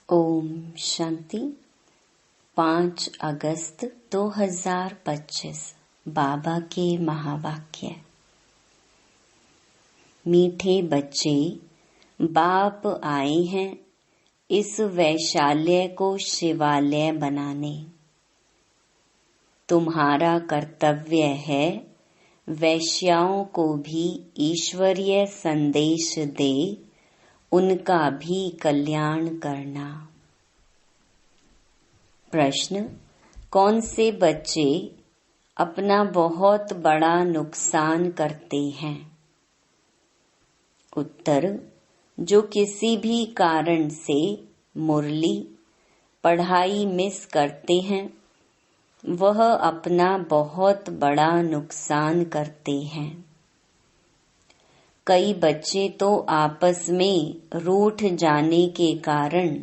ओम शांति। 5 अगस्त 2025 बाबा के महावाक्य। मीठे बच्चे, बाप आए हैं इस वैशाल्य को शिवालय बनाने। तुम्हारा कर्तव्य है वैश्याओं को भी ईश्वरीय संदेश दे, उनका भी कल्याण करना। प्रश्न: कौन से बच्चे अपना बहुत बड़ा नुकसान करते हैं? उत्तर: जो किसी भी कारण से मुरली पढ़ाई मिस करते हैं, वह अपना बहुत बड़ा नुकसान करते हैं। कई बच्चे तो आपस में रूठ जाने के कारण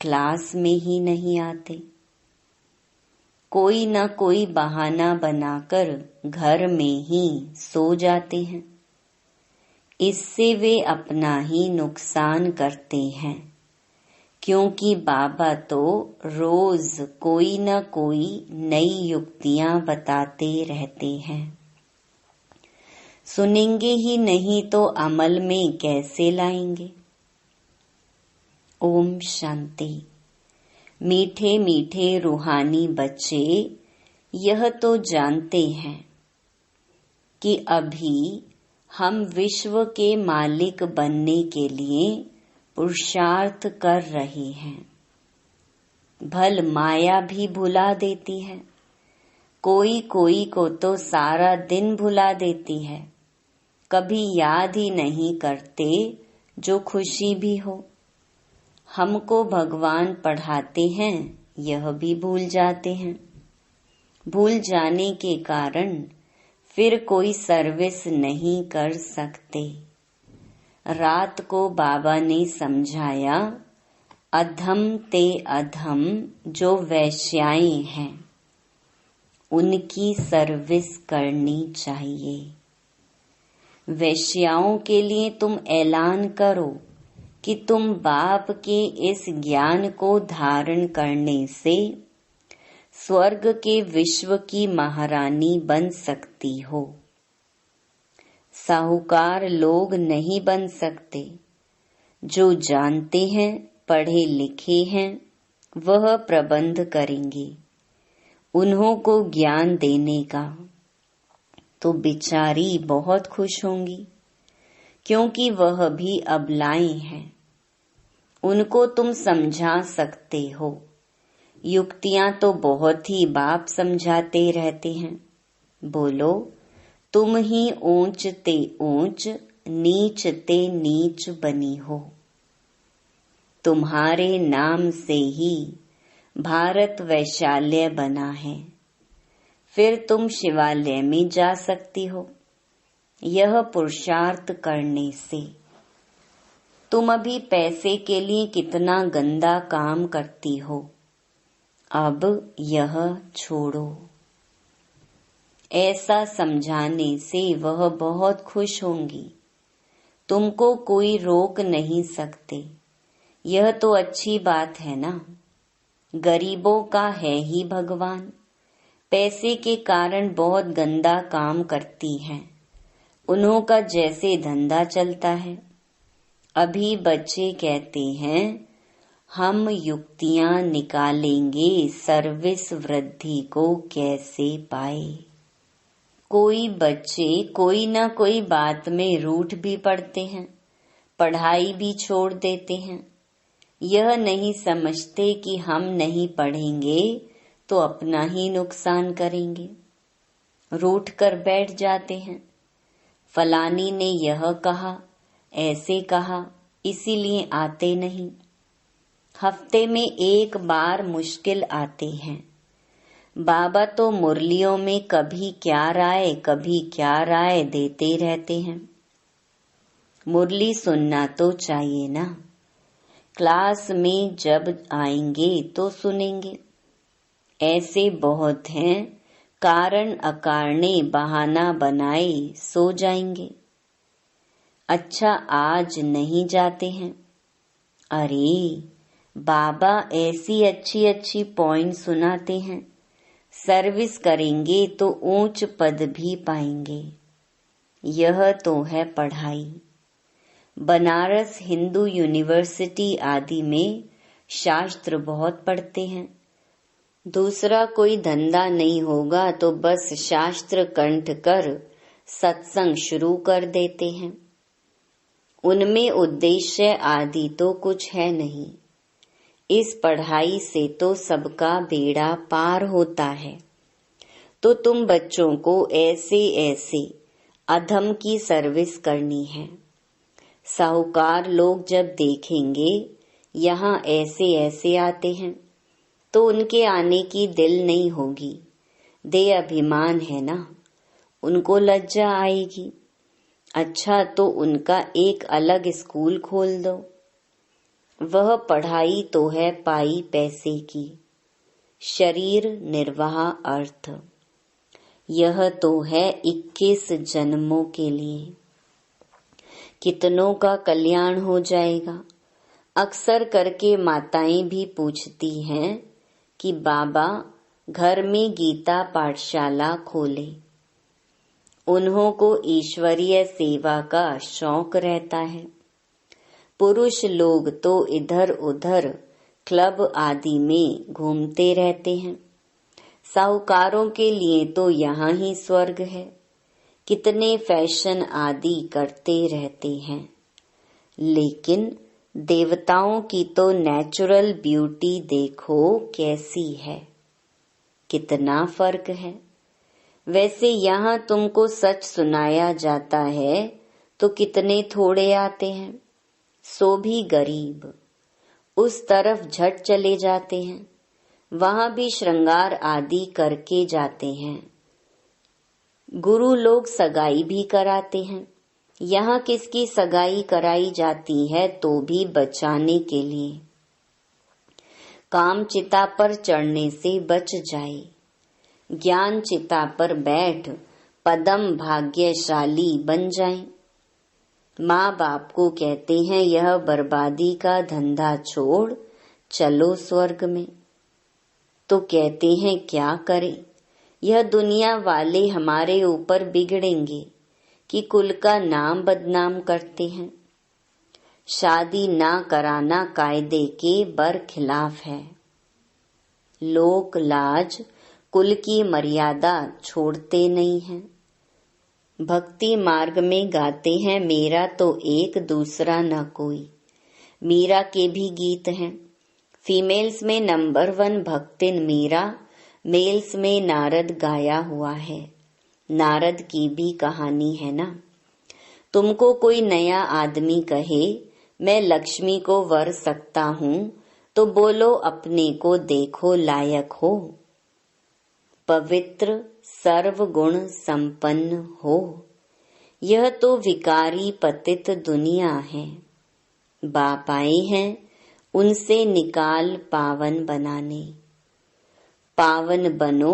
क्लास में ही नहीं आते। कोई न कोई बहाना बनाकर घर में ही सो जाते हैं। इससे वे अपना ही नुकसान करते हैं, क्योंकि बाबा तो रोज कोई न कोई नई युक्तियां बताते रहते हैं। सुनेंगे ही नहीं तो अमल में कैसे लाएंगे? ओम शांति। मीठे मीठे रूहानी बच्चे यह तो जानते हैं कि अभी हम विश्व के मालिक बनने के लिए पुरुषार्थ कर रहे हैं। भल माया भी भुला देती है, कोई कोई को तो सारा दिन भुला देती है। कभी याद ही नहीं करते जो खुशी भी हो। हमको भगवान पढ़ाते हैं, यह भी भूल जाते हैं। भूल जाने के कारण फिर कोई सर्विस नहीं कर सकते। रात को बाबा ने समझाया, अधम ते अधम जो वैश्याएं हैं, उनकी सर्विस करनी चाहिए। वैश्याओं के लिए तुम ऐलान करो कि तुम बाप के इस ज्ञान को धारण करने से स्वर्ग के विश्व की महारानी बन सकती हो। साहूकार लोग नहीं बन सकते। जो जानते हैं, पढ़े लिखे हैं, वह प्रबंध करेंगे। उन्हों को ज्ञान देने का तो बेचारी बहुत खुश होंगी, क्योंकि वह भी अबलाएं हैं। उनको तुम समझा सकते हो। युक्तियां तो बहुत ही बाप समझाते रहते हैं। बोलो, तुम ही ऊंच ते ऊंच, नीच ते नीच बनी हो। तुम्हारे नाम से ही भारत वैशाल्य बना है। फिर तुम शिवालय में जा सकती हो, यह पुरुषार्थ करने से। तुम अभी पैसे के लिए कितना गंदा काम करती हो, अब यह छोड़ो। ऐसा समझाने से वह बहुत खुश होंगी। तुमको कोई रोक नहीं सकते। यह तो अच्छी बात है ना। गरीबों का है ही भगवान। पैसे के कारण बहुत गंदा काम करती हैं। उन्हों का जैसे धंधा चलता है। अभी बच्चे कहते हैं, हम युक्तियां निकालेंगे सर्विस वृद्धि को कैसे पाए। कोई बच्चे कोई न कोई बात में रूठ भी पड़ते हैं, पढ़ाई भी छोड़ देते हैं। यह नहीं समझते कि हम नहीं पढ़ेंगे तो अपना ही नुकसान करेंगे। रूठ कर बैठ जाते हैं। फलानी ने यह कहा, ऐसे कहा, इसीलिए आते नहीं। हफ्ते में एक बार मुश्किल आते हैं। बाबा तो मुरलियों में कभी क्या राय देते रहते हैं। मुरली सुनना तो चाहिए ना। क्लास में जब आएंगे तो सुनेंगे। ऐसे बहुत हैं, कारण अकारणे बहाना बनाए सो जाएंगे। अच्छा, आज नहीं जाते हैं। अरे बाबा ऐसी अच्छी अच्छी पॉइंट सुनाते हैं, सर्विस करेंगे तो ऊंच पद भी पाएंगे। यह तो है पढ़ाई। बनारस हिंदू यूनिवर्सिटी आदि में शास्त्र बहुत पढ़ते हैं। दूसरा कोई धंधा नहीं होगा तो बस शास्त्र कंठ कर सत्संग शुरू कर देते हैं। उनमें उद्देश्य आदि तो कुछ है नहीं। इस पढ़ाई से तो सबका बेड़ा पार होता है। तो तुम बच्चों को ऐसे ऐसे अधम की सर्विस करनी है। साहूकार लोग जब देखेंगे यहाँ ऐसे ऐसे आते हैं तो उनके आने की दिल नहीं होगी। दे अभिमान है ना, उनको लज्जा आएगी। अच्छा तो उनका एक अलग स्कूल खोल दो। वह पढ़ाई तो है पाई पैसे की, शरीर निर्वाह अर्थ। यह तो है 21 जन्मों के लिए। कितनों का कल्याण हो जाएगा। अक्सर करके माताएं भी पूछती हैं कि बाबा घर में गीता पाठशाला खोले। उन्हों को ईश्वरीय सेवा का शौक रहता है। पुरुष लोग तो इधर उधर क्लब आदि में घूमते रहते हैं। साहूकारों के लिए तो यहाँ ही स्वर्ग है। कितने फैशन आदि करते रहते हैं, लेकिन देवताओं की तो नेचुरल ब्यूटी देखो कैसी है। कितना फर्क है। वैसे यहाँ तुमको सच सुनाया जाता है तो कितने थोड़े आते हैं, सो भी गरीब। उस तरफ झट चले जाते हैं, वहां भी श्रृंगार आदि करके जाते हैं। गुरु लोग सगाई भी कराते हैं। यहाँ किसकी सगाई कराई जाती है तो भी बचाने के लिए। काम चिता पर चढ़ने से बच जाए। ज्ञान चिता पर बैठ पदम भाग्यशाली बन जाएं। माँ बाप को कहते हैं यह बर्बादी का धंधा छोड़ चलो स्वर्ग में, तो कहते हैं क्या करें। यह दुनिया वाले हमारे ऊपर बिगड़ेंगे कि कुल का नाम बदनाम करते हैं। शादी ना कराना कायदे के बरखिलाफ है। लोक लाज कुल की मर्यादा छोड़ते नहीं हैं। भक्ति मार्ग में गाते हैं मेरा तो एक दूसरा न कोई। मीरा के भी गीत हैं। फीमेल्स में नंबर 1 भक्तिन मीरा, मेल्स में नारद गाया हुआ है। नारद की भी कहानी है ना। तुमको कोई नया आदमी कहे मैं लक्ष्मी को वर सकता हूँ तो बोलो अपने को देखो लायक हो। पवित्र सर्वगुण संपन्न हो। यह तो विकारी पतित दुनिया है। बाप आए हैं उनसे निकाल पावन बनाने। पावन बनो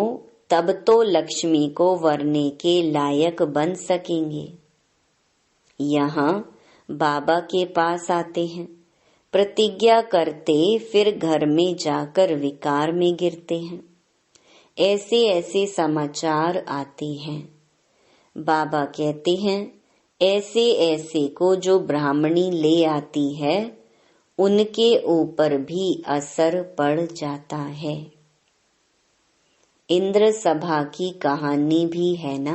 तब तो लक्ष्मी को वरने के लायक बन सकेंगे। यहाँ बाबा के पास आते हैं, प्रतिज्ञा करते फिर घर में जाकर विकार में गिरते हैं। ऐसे ऐसे समाचार आते हैं। बाबा कहते हैं ऐसे ऐसे को जो ब्राह्मणी ले आती है उनके ऊपर भी असर पड़ जाता है। इंद्र सभा की कहानी भी है ना,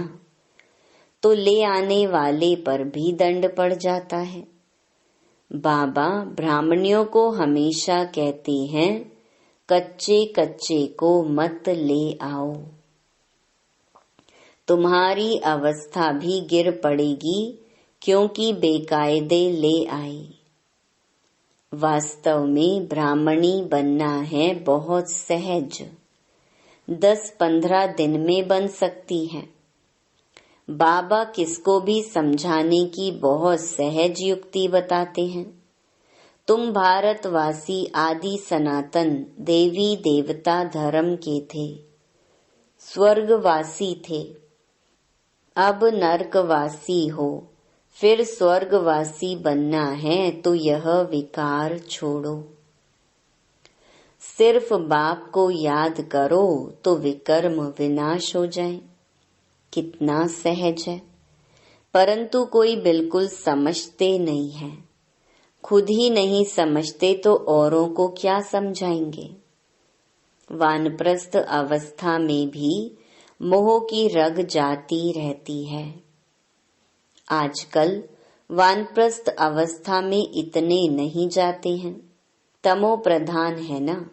तो ले आने वाले पर भी दंड पड़ जाता है। बाबा ब्राह्मणियों को हमेशा कहते हैं कच्चे कच्चे को मत ले आओ। तुम्हारी अवस्था भी गिर पड़ेगी क्योंकि बेकायदे ले आई। वास्तव में ब्राह्मणी बनना है बहुत सहज, 10-15 दिन में बन सकती है। बाबा किसको भी समझाने की बहुत सहज युक्ति बताते हैं। तुम भारतवासी आदि सनातन देवी देवता धर्म के थे, स्वर्गवासी थे। अब नरकवासी हो, फिर स्वर्गवासी बनना है तो यह विकार छोड़ो। सिर्फ बाप को याद करो तो विकर्म विनाश हो जाए। कितना सहज है, परंतु कोई बिल्कुल समझते नहीं है। खुद ही नहीं समझते तो औरों को क्या समझाएंगे। वानप्रस्थ अवस्था में भी मोह की रग जाती रहती है। आजकल वानप्रस्थ अवस्था में इतने नहीं जाते हैं, तमो प्रधान है ना,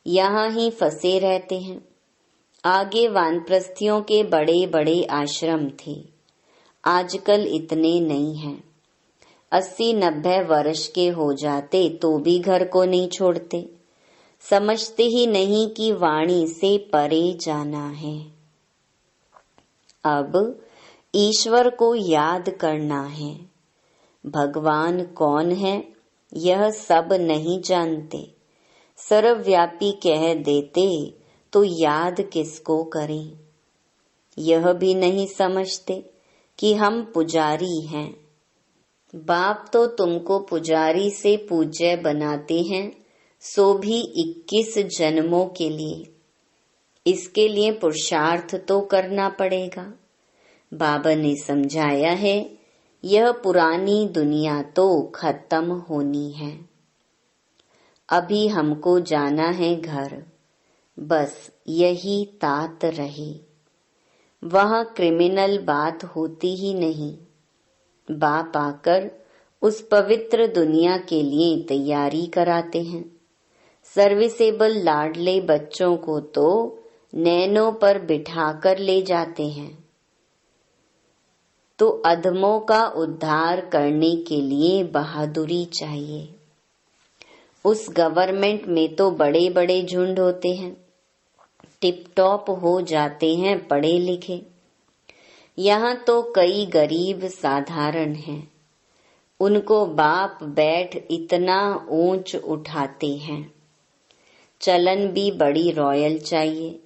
यहाँ ही फंसे रहते हैं। आगे वानप्रस्थियों के बड़े बड़े आश्रम थे, आजकल इतने नहीं हैं। 80-90 वर्ष के हो जाते तो भी घर को नहीं छोड़ते, समझते ही नहीं कि वाणी से परे जाना है। अब ईश्वर को याद करना है। भगवान कौन है यह सब नहीं जानते, सर्वव्यापी कह देते तो याद किसको करें। यह भी नहीं समझते कि हम पुजारी हैं। बाप तो तुमको पुजारी से पूज्य बनाते हैं, सो भी 21 जन्मों के लिए। इसके लिए पुरुषार्थ तो करना पड़ेगा। बाबा ने समझाया है, यह पुरानी दुनिया तो खत्म होनी है। अभी हमको जाना है घर, बस यही तात रहे। वहाँ क्रिमिनल बात होती ही नहीं। बाप आकर उस पवित्र दुनिया के लिए तैयारी कराते हैं। सर्विसेबल लाडले बच्चों को तो नैनों पर बिठाकर ले जाते हैं। तो अधमों का उद्धार करने के लिए बहादुरी चाहिए। उस गवर्नमेंट में तो बड़े बड़े झुंड होते हैं, टिप टॉप हो जाते हैं पढ़े लिखे। यहाँ तो कई गरीब साधारण हैं, उनको बाप बैठ इतना ऊंच उठाते हैं। चलन भी बड़ी रॉयल चाहिए।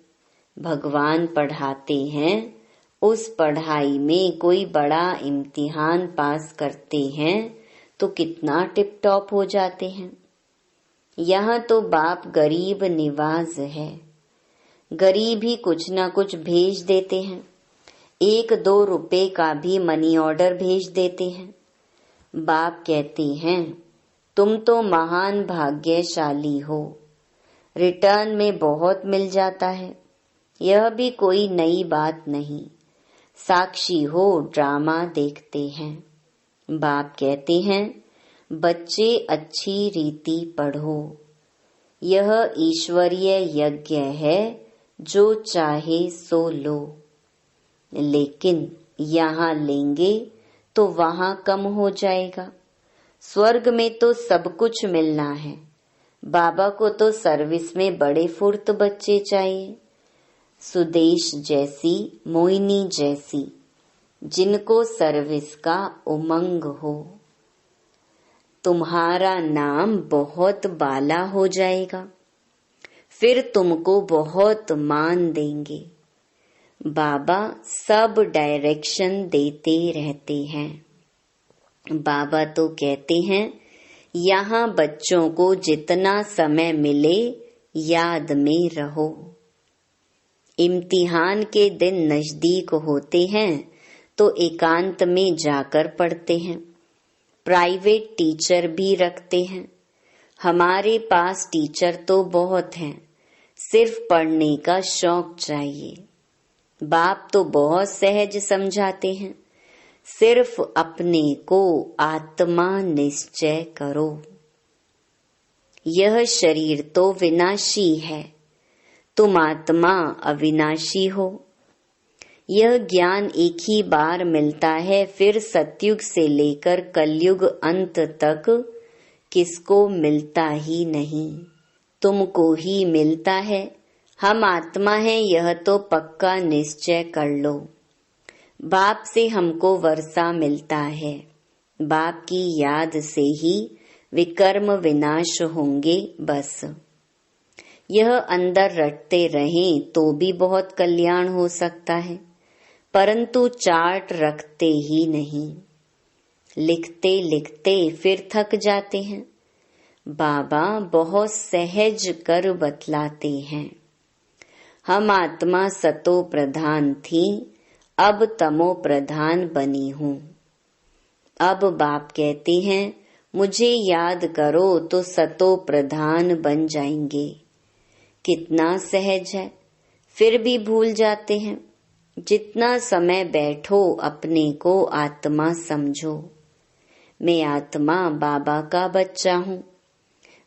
भगवान पढ़ाते हैं, उस पढ़ाई में कोई बड़ा इम्तिहान पास करते हैं तो कितना टिप टॉप हो जाते हैं। यहाँ तो बाप गरीब निवाज है, गरीब ही कुछ ना कुछ भेज देते हैं। 1-2 रुपए का भी मनी ऑर्डर भेज देते हैं। बाप कहते हैं, तुम तो महान भाग्यशाली हो, रिटर्न में बहुत मिल जाता है। यह भी कोई नई बात नहीं, साक्षी हो ड्रामा देखते हैं। बाप कहते हैं, बच्चे अच्छी रीति पढ़ो, यह ईश्वरीय यज्ञ है, जो चाहे सो लो। लेकिन यहाँ लेंगे तो वहाँ कम हो जाएगा। स्वर्ग में तो सब कुछ मिलना है। बाबा को तो सर्विस में बड़े फुर्त बच्चे चाहिए, सुदेश जैसी, मोहिनी जैसी, जिनको सर्विस का उमंग हो। तुम्हारा नाम बहुत बाला हो जाएगा, फिर तुमको बहुत मान देंगे। बाबा सब डायरेक्शन देते रहते हैं। बाबा तो कहते हैं, यहाँ बच्चों को जितना समय मिले याद में रहो। इम्तिहान के दिन नजदीक होते हैं तो एकांत में जाकर पढ़ते हैं। प्राइवेट टीचर भी रखते हैं। हमारे पास टीचर तो बहुत हैं, सिर्फ पढ़ने का शौक चाहिए। बाप तो बहुत सहज समझाते हैं, सिर्फ अपने को आत्मा निश्चय करो। यह शरीर तो विनाशी है, तुम आत्मा अविनाशी हो। यह ज्ञान एक ही बार मिलता है, फिर सतयुग से लेकर कलयुग अंत तक किसको मिलता ही नहीं, तुमको ही मिलता है। हम आत्मा हैं यह तो पक्का निश्चय कर लो। बाप से हमको वर्षा मिलता है, बाप की याद से ही विकर्म विनाश होंगे। बस यह अंदर रटते रहें तो भी बहुत कल्याण हो सकता है, परंतु चार्ट रखते ही नहीं। लिखते लिखते फिर थक जाते हैं। बाबा बहुत सहज कर बतलाते हैं। हम आत्मा सतो प्रधान थी, अब तमो प्रधान बनी हूँ। अब बाप कहते हैं मुझे याद करो तो सतो प्रधान बन जाएंगे। कितना सहज है, फिर भी भूल जाते हैं। जितना समय बैठो अपने को आत्मा समझो। मैं आत्मा बाबा का बच्चा हूँ।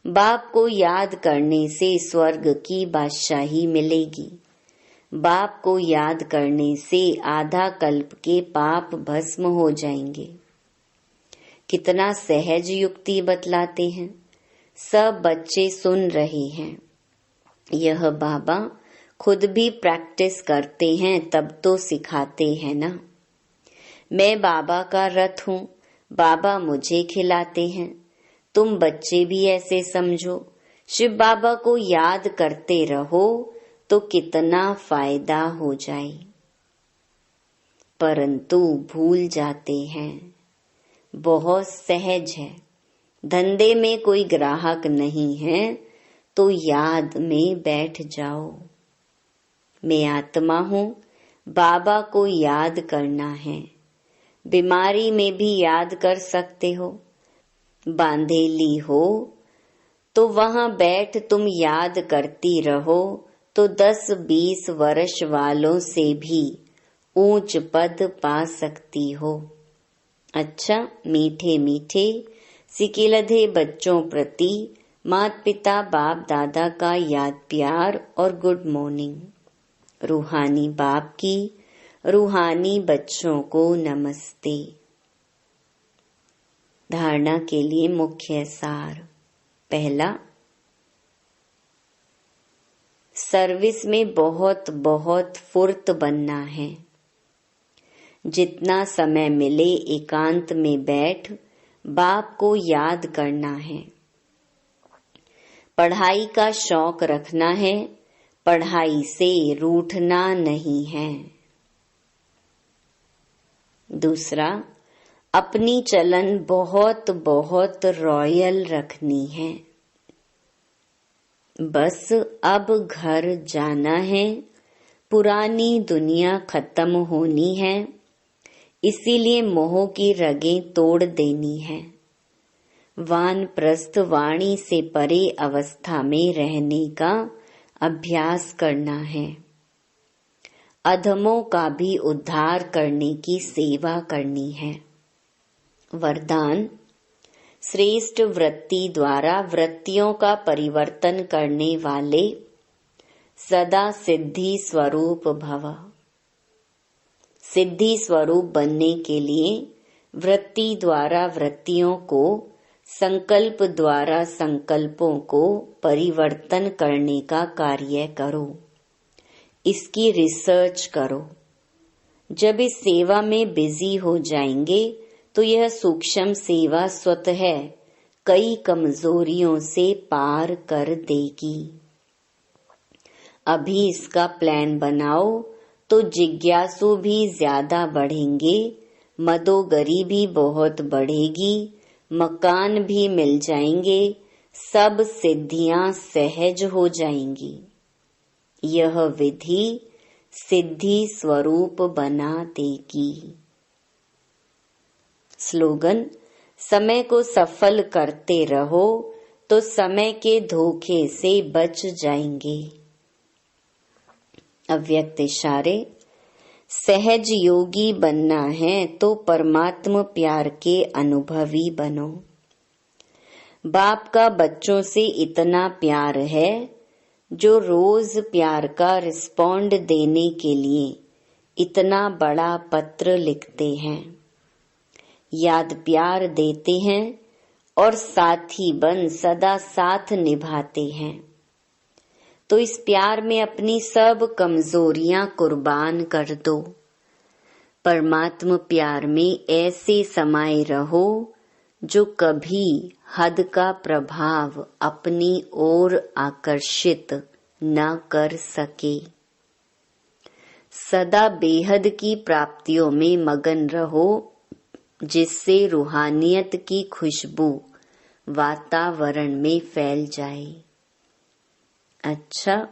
बाप को याद करने से स्वर्ग की बादशाही मिलेगी। बाप को याद करने से आधा कल्प के पाप भस्म हो जाएंगे। कितना सहज युक्ति बतलाते हैं। सब बच्चे सुन रहे हैं। यह बाबा खुद भी प्रैक्टिस करते हैं तब तो सिखाते हैं ना। मैं बाबा का रथ हूँ, बाबा मुझे खिलाते हैं। तुम बच्चे भी ऐसे समझो। शिव बाबा को याद करते रहो तो कितना फायदा हो जाए। परंतु भूल जाते हैं। बहुत सहज है। धंधे में कोई ग्राहक नहीं है तो याद में बैठ जाओ। मैं आत्मा हूँ, बाबा को याद करना है। बीमारी में भी याद कर सकते हो। बांधेली हो तो वहां बैठ तुम याद करती रहो तो 10-20 वर्ष वालों से भी ऊंच पद पा सकती हो। अच्छा, मीठे मीठे सिकिलधे बच्चों प्रति माता पिता बाप दादा का याद प्यार और गुड मॉर्निंग। रूहानी बाप की रूहानी बच्चों को नमस्ते। धारणा के लिए मुख्य सार। पहला, सर्विस में बहुत बहुत फुर्त बनना है। जितना समय मिले एकांत में बैठ बाप को याद करना है। पढ़ाई का शौक रखना है, पढ़ाई से रूठना नहीं है। दूसरा, अपनी चलन बहुत बहुत रॉयल रखनी है। बस अब घर जाना है, पुरानी दुनिया खत्म होनी है, इसीलिए मोह की रगें तोड़ देनी है। वानप्रस्थ वाणी से परे अवस्था में रहने का अभ्यास करना है। अधमों का भी उद्धार करने की सेवा करनी है। वरदान, श्रेष्ठ वृत्ति द्वारा वृत्तियों का परिवर्तन करने वाले सदा सिद्धि स्वरूप भव। सिद्धि स्वरूप बनने के लिए वृत्ति द्वारा वृत्तियों को, संकल्प द्वारा संकल्पों को परिवर्तन करने का कार्य करो। इसकी रिसर्च करो। जब इस सेवा में बिजी हो जाएंगे तो यह सूक्ष्म सेवा स्वतः कई कमजोरियों से पार कर देगी। अभी इसका प्लान बनाओ तो जिज्ञासु भी ज्यादा बढ़ेंगे, मदोगरी भी बहुत बढ़ेगी, मकान भी मिल जाएंगे, सब सिद्धियां सहज हो जाएंगी। यह विधि सिद्धि स्वरूप बना देगी। स्लोगन, समय को सफल करते रहो तो समय के धोखे से बच जाएंगे। अव्यक्त इशारे, सहज योगी बनना है तो परमात्मा प्यार के अनुभवी बनो। बाप का बच्चों से इतना प्यार है जो रोज प्यार का रिस्पॉन्ड देने के लिए इतना बड़ा पत्र लिखते हैं, याद प्यार देते हैं और साथी बन सदा साथ निभाते हैं। तो इस प्यार में अपनी सब कमजोरियां कुर्बान कर दो। परमात्मा प्यार में ऐसे समाये रहो जो कभी हद का प्रभाव अपनी ओर आकर्षित न कर सके। सदा बेहद की प्राप्तियों में मगन रहो, जिससे रूहानियत की खुशबू वातावरण में फैल जाए। अच्छा,